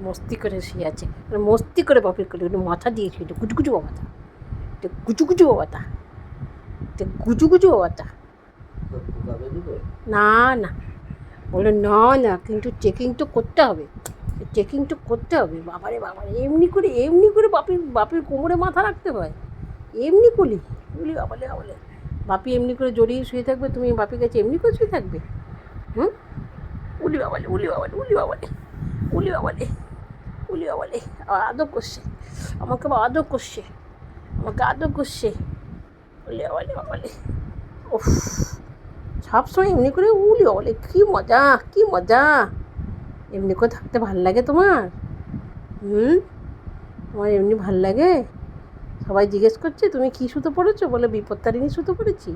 মস্তি করে শুয়ে আছে, মস্তি করে বাপের করে একটু মাথা দিয়ে শুয়ে, একটু কুচুকুচু বাবাটা, একটু কুচুকুচু বাবাটা, একটু কুচুকুচু বাবাটা। না না, বলে না না, কিন্তু চেকিং তো করতে হবে, চেকিং তো করতে হবে। বাবারে বাবারে, এমনি করে বাপের কোমরে মাথা রাখতে হয়, এমনি করলি বলি বাবালে বাবালে। বাপি এমনি করে জড়িয়ে শুয়ে থাকবে, তুমি বাপির কাছে এমনি করে শুয়ে থাকবে? হুম, উলি বাবালে উলি বাবালে উলি বাবালে উলি বাবালে উলি বাবালে। আদর করছে আমাকে, আদর করছে আমাকে, আদর করছে। উলি বাবালে বাবালে, ওফ, সবসময় এমনি করে উলি বাবালে, কী মজা কী মজা। এমনি করে থাকতে ভাল লাগে তোমার? তোমার এমনি ভাল লাগে? সবাই জিজ্ঞেস করছে তুমি কী সুতো পড়েছো, বলে বিপত্তারিণী সুতো পড়েছি।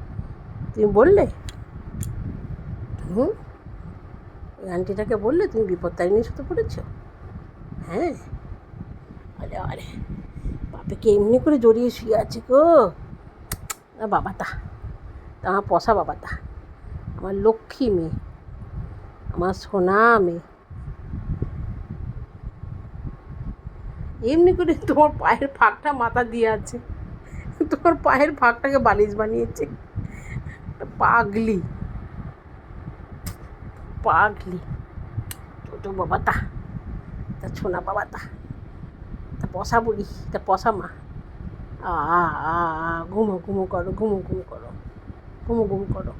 তুমি বললে ওই আন্টিটাকে বললে তুমি বিপত্তারিণী সুতো পড়েছো? হ্যাঁ, আরে আরে, বাবাকে এমনি করে জড়িয়ে শুয়ে আছে গো বাবাটা, আমার পশা বাবাটা, আমার লক্ষ্মী মেয়ে, আমার সোনা মেয়ে। এমনি করে তোমার পায়ের ফাঁকটা মাথা দিয়ে আছে, তোমার পায়ের ফাঁকটাকে বালিশ বানিয়েছে। পাগলি পাগলি, ছোটো বাবাটা, তা সোনা বাবাটা, তা পশা বুড়ি, তা পশা মা। ঘুমো ঘুমো করো, ঘুমো ঘুমো করো, ঘুমো ঘুমো করো।